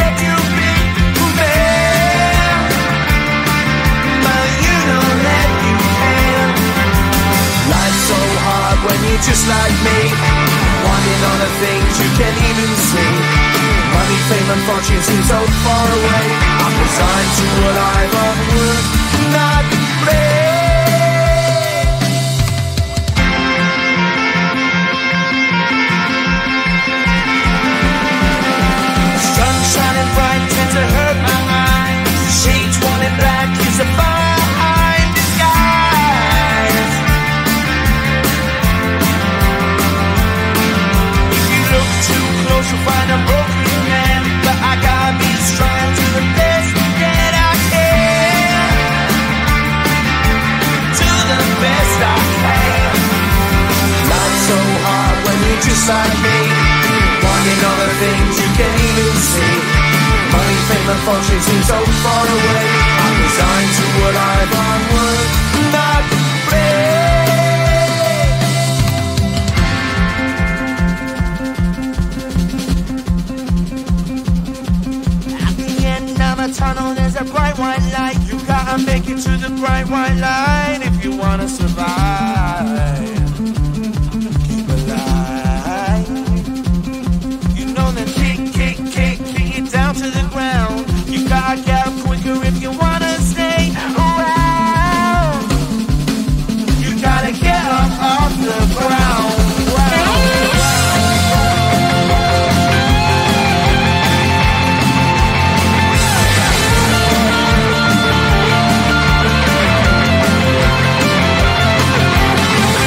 let you be man, but you don't let you can. Life's so hard when you're just like me, wanting all the things you can't even see. Money, fame and fortune seem so far away. I'm resigned to what I've unworked, not play. Sun shining bright tends to hurt my mind. Shades worn in black is a fine disguise. If you look too close you'll find a broken man, but I gotta be strong to the best that I can. To the best I can. Life's so hard when you're just like me, wanting all the things you can't even see. Money, fame and fortune seem so far away. I'm resigned to what I've unworked, not play. At the end of a tunnel there's a bright white light. You gotta make it to the bright white light if you wanna survive. Keep alive. You know that kick it down to the ground. You gotta get up quicker if you wanna stay around. You gotta get up off the ground.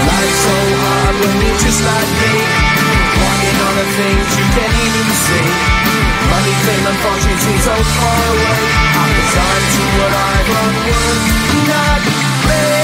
Life's so hard when you're just like me, wanting all the things you can't even see. Money, fame and fortune seem so far away. I'm resigned to what I've unworked, not play.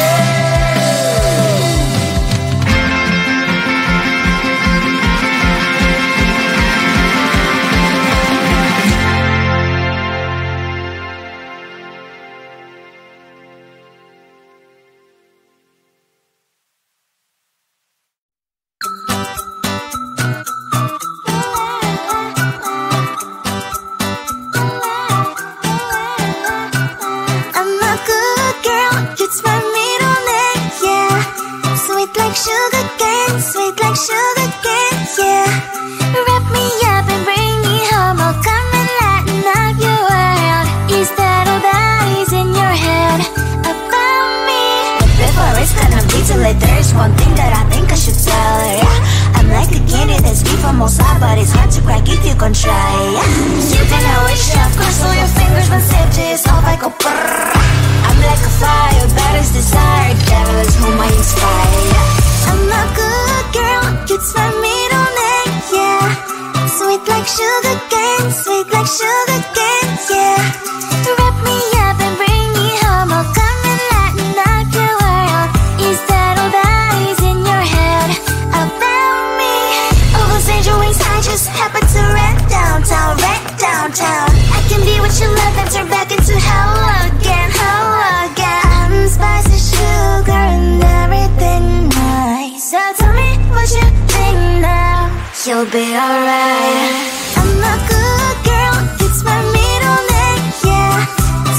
You'll be alright. I'm a good girl, it's my middle name, yeah.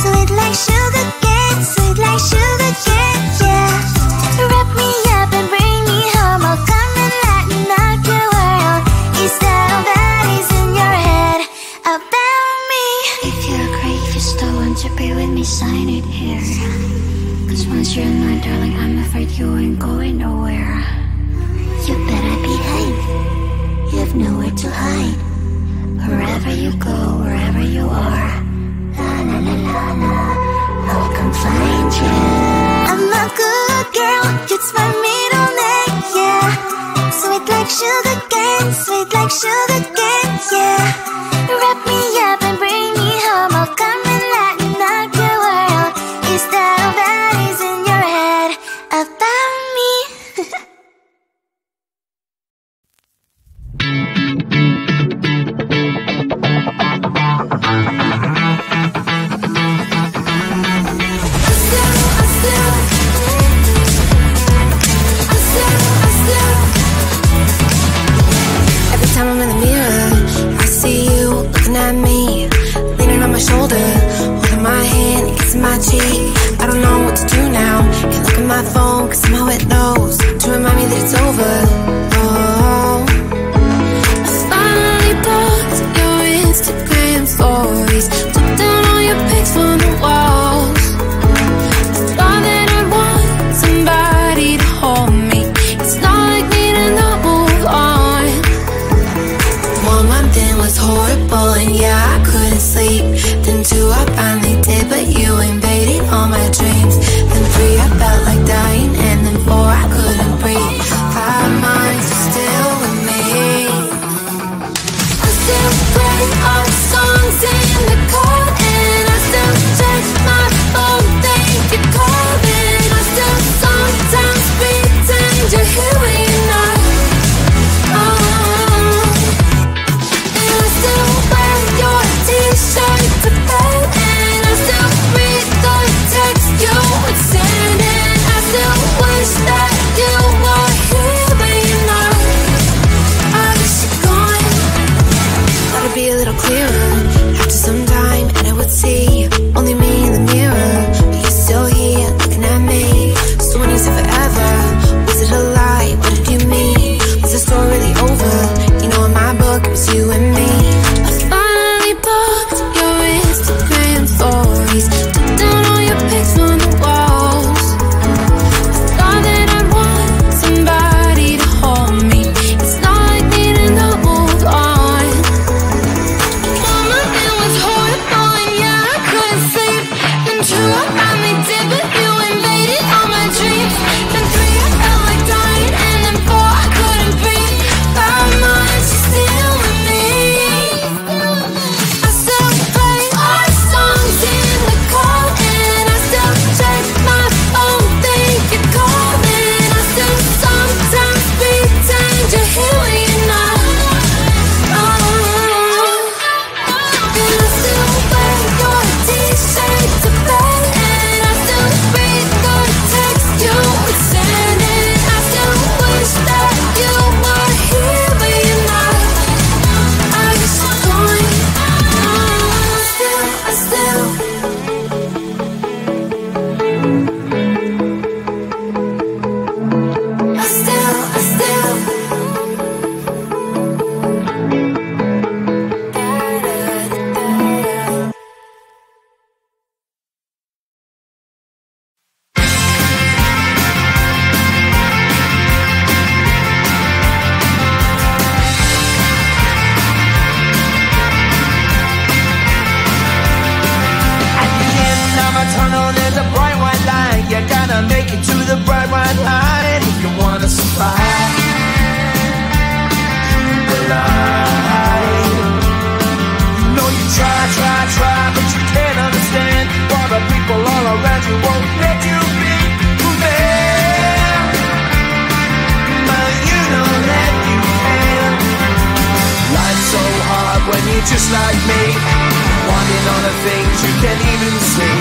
Sweet like sugar cane, sweet like sugar cane, yeah. Wrap me up and bring me home, I'll come and lighten up your world. Is that all that is in your head about me? If you're great, if you still want to be with me, sign it here. Cause once you're mine, darling, I'm afraid you ain't going nowhere. You better behave, you have nowhere to hide. Wherever you go, wherever you are, la la la la la, I'll come find you. I'm a good girl, it's my middle name, yeah. Sweet like sugar cane, sweet like sugar cane, yeah. Wrap me up and bring me home, I'll come and lighten up your world. Is that all that is in your head about me? Every time I'm in the mirror, I see you my shoulder, holding my hand, kissing my cheek. I don't know what to do now. Can't look at my phone, cause somehow it knows to remind me that it's over. Oh, I finally blocked your Instagram stories, took down all your pics from the walls. I thought that I'd want somebody to hold me. It's not like me to not move on. 1 month in was horrible, and yeah, I couldn't sleep. Then 2, I finally did, but you invaded all my dreams. Then 3, I felt like dying, and then 4, I couldn't breathe. 5 months, you're still with me. I still play our songs in the car, and I still check my phone, think you're calling. I still sometimes pretend you're here when you're not. And I still wear your t-shirt to bed, and I still read the text you would send, and I still wish that you were here when you're not. I wish you're gone. Thought it'd be a little clearer after some time, and I would see only me in the mirror, but you're still here looking at me. So when you said forever, was it a lie? What did you mean? Was the story really over? You know, in my book it was you and me. I finally blocked your Instagram stories, took down all your pics from the walls. I thought that I'd want somebody to hold me. It's not like me to not move on. 1 month it was horrible, and yeah, I couldn't sleep. Then 2, I finally did, but you invaded all my dreams. Then 3, I felt like dying, and then 4, I couldn't breathe. 5 months, you're still with me. I still play our songs in the car, and I still check my phone, think you're calling. I still sometimes pretend you're here when you're not. And I still wear your t-shirt to bed, and I still read the text you would send, and I still wish that you were here when you're not. I wish you're gone. I still At the end of a tunnel, there's a bright white light. You gotta make it to the bright white light if you wanna survive. The light. You know you try, but you can't understand why the people all around you won't let you be who they are. But you know that you can. Life's so hard when you're just like me, wanting all the things you can't even see.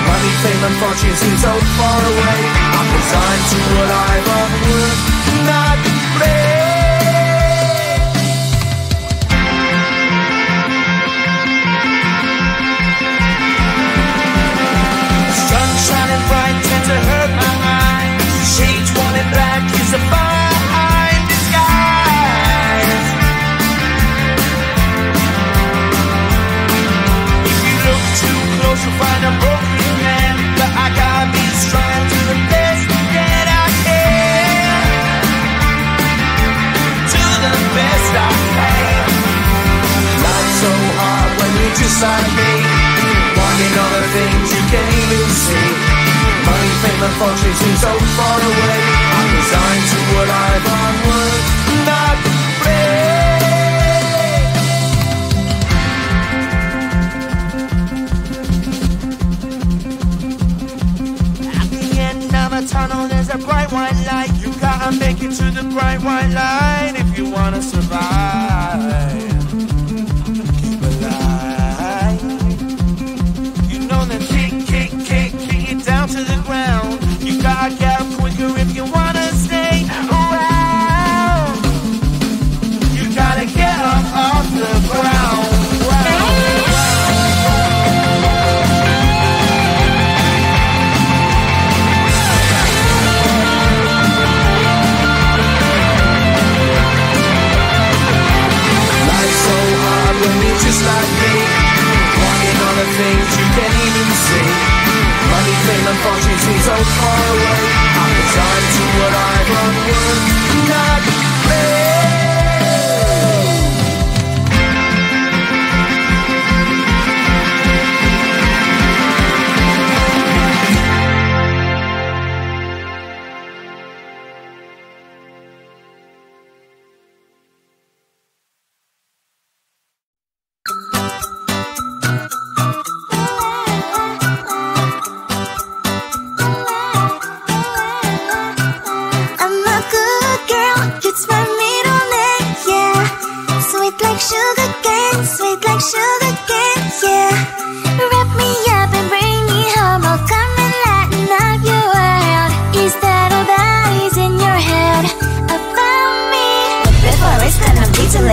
Money, fame, and fortune seem so far away. I'm resigned to a life of work, not play. Sun shining bright tends to hurt my eyes. Shades worn in black is a fine disguise. If you look too close, you'll find a broken man. But I gotta be strong to the best that I can. To the best I can. Life's so hard when you're just like me, wanting all the things you can't even see. Money, fame, and fortune seem so far away. I'm resigned to a life on work, not play. At the end of a tunnel, there's a bright white light. You gotta make it to the bright white light if you wanna survive. Keep alive. You know that kick it down to the ground. You gotta get up quicker if you wanna stay around. You gotta get up off the ground. things you can't even see. Money, fame, and fortune seem so far away. Half the time to what I've unworked, not me.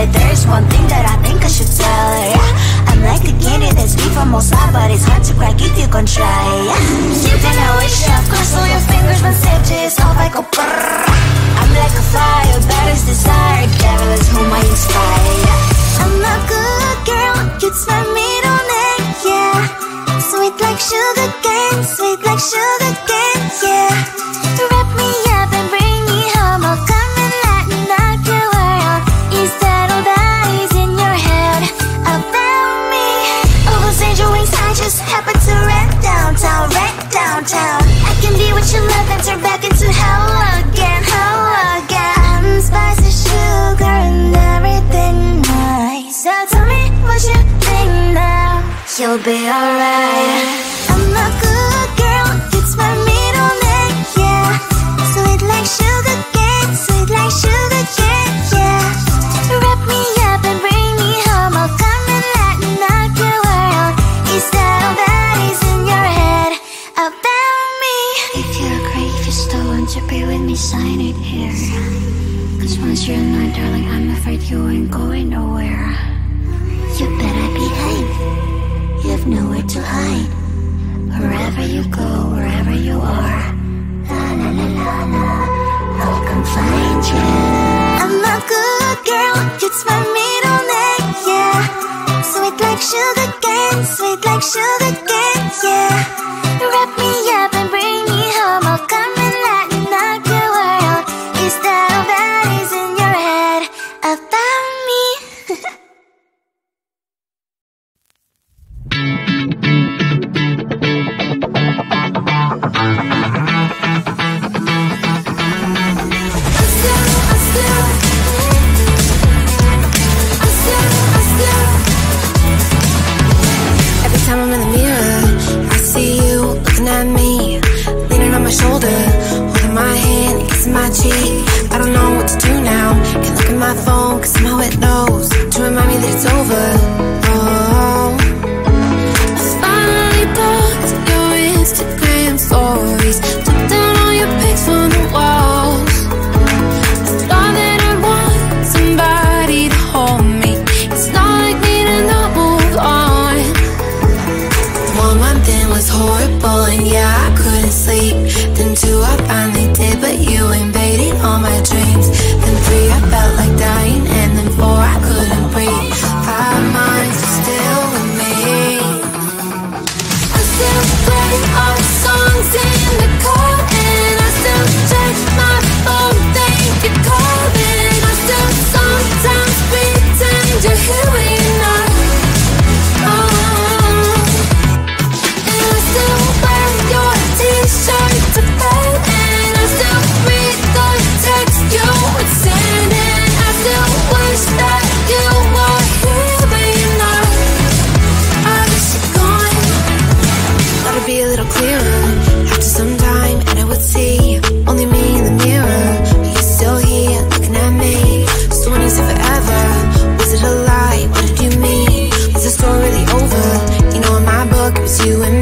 There's one thing that I think I should tell her, yeah. I'm like a candy that's sweet from all sides, but it's hard to crack if you can try, yeah. You can wish you have crossed all your fingers when safety is off, I go brrrr. I'm like a fire, that is desire, devil is whom I inspire, yeah. I'm a good girl, it's my middle name, yeah. Sweet like sugar cane, yeah. Wrap me up and bring me home, I'll come and lighten up your world. Is that all that is in your head about me? Over angel wings, I just happen to rent downtown. I can be what you love and turn back into hell again. I'm spicy sugar and everything nice. So tell me what you think now. You'll be alright. I'm a good girl, it's my middle name, yeah. Sweet like sugar cane, yeah. Wrap me up and bring me home, I'll come and lighten up your world. Is that all that is in your head about me? If you're great, if you still want to be with me, sign it here. Cause once you're not, darling, I'm afraid you ain't going nowhere. You better behave, you have nowhere to hide. Wherever you go, wherever you are, la la la la la, I'll come find you. I'm a good girl, it's my middle name, yeah. Sweet like sugar cane, yeah. Wrap me up and bring me home, I'll come and lighten up your world. Is that all that is in your head about me? I'm in the mirror, I see you looking at me, leaning on my shoulder, holding my hand, kissing my cheek. I don't know what to do now, can't look at my phone cause somehow it knows to remind me that it's over. Oh, I finally blocked your Instagram stories, took down all your pics on the walls. I thought that I want somebody to hold me, it's not like me to not move on. 1 month in was horrible and yeah, I couldn't sleep. Then 2 I finally did, but you invaded all my dreams. Then 3 I felt like dying, and then 4 I couldn't breathe. 5 months you're still with me. I still play all the songs in the car, and I still check my phone, think you're calling. I still sometimes pretend you're here when you're not. T-shirt to bed, and I still read the text you would send, and I still wish that you were here, but you're not. I wish you're gone. Thought it'd be a little clearer after some time, and I would see only me in the mirror, but you're still here looking at me. So when you said forever, was it a lie? What did you mean? Was the story really over? You know, in my book it was you and me.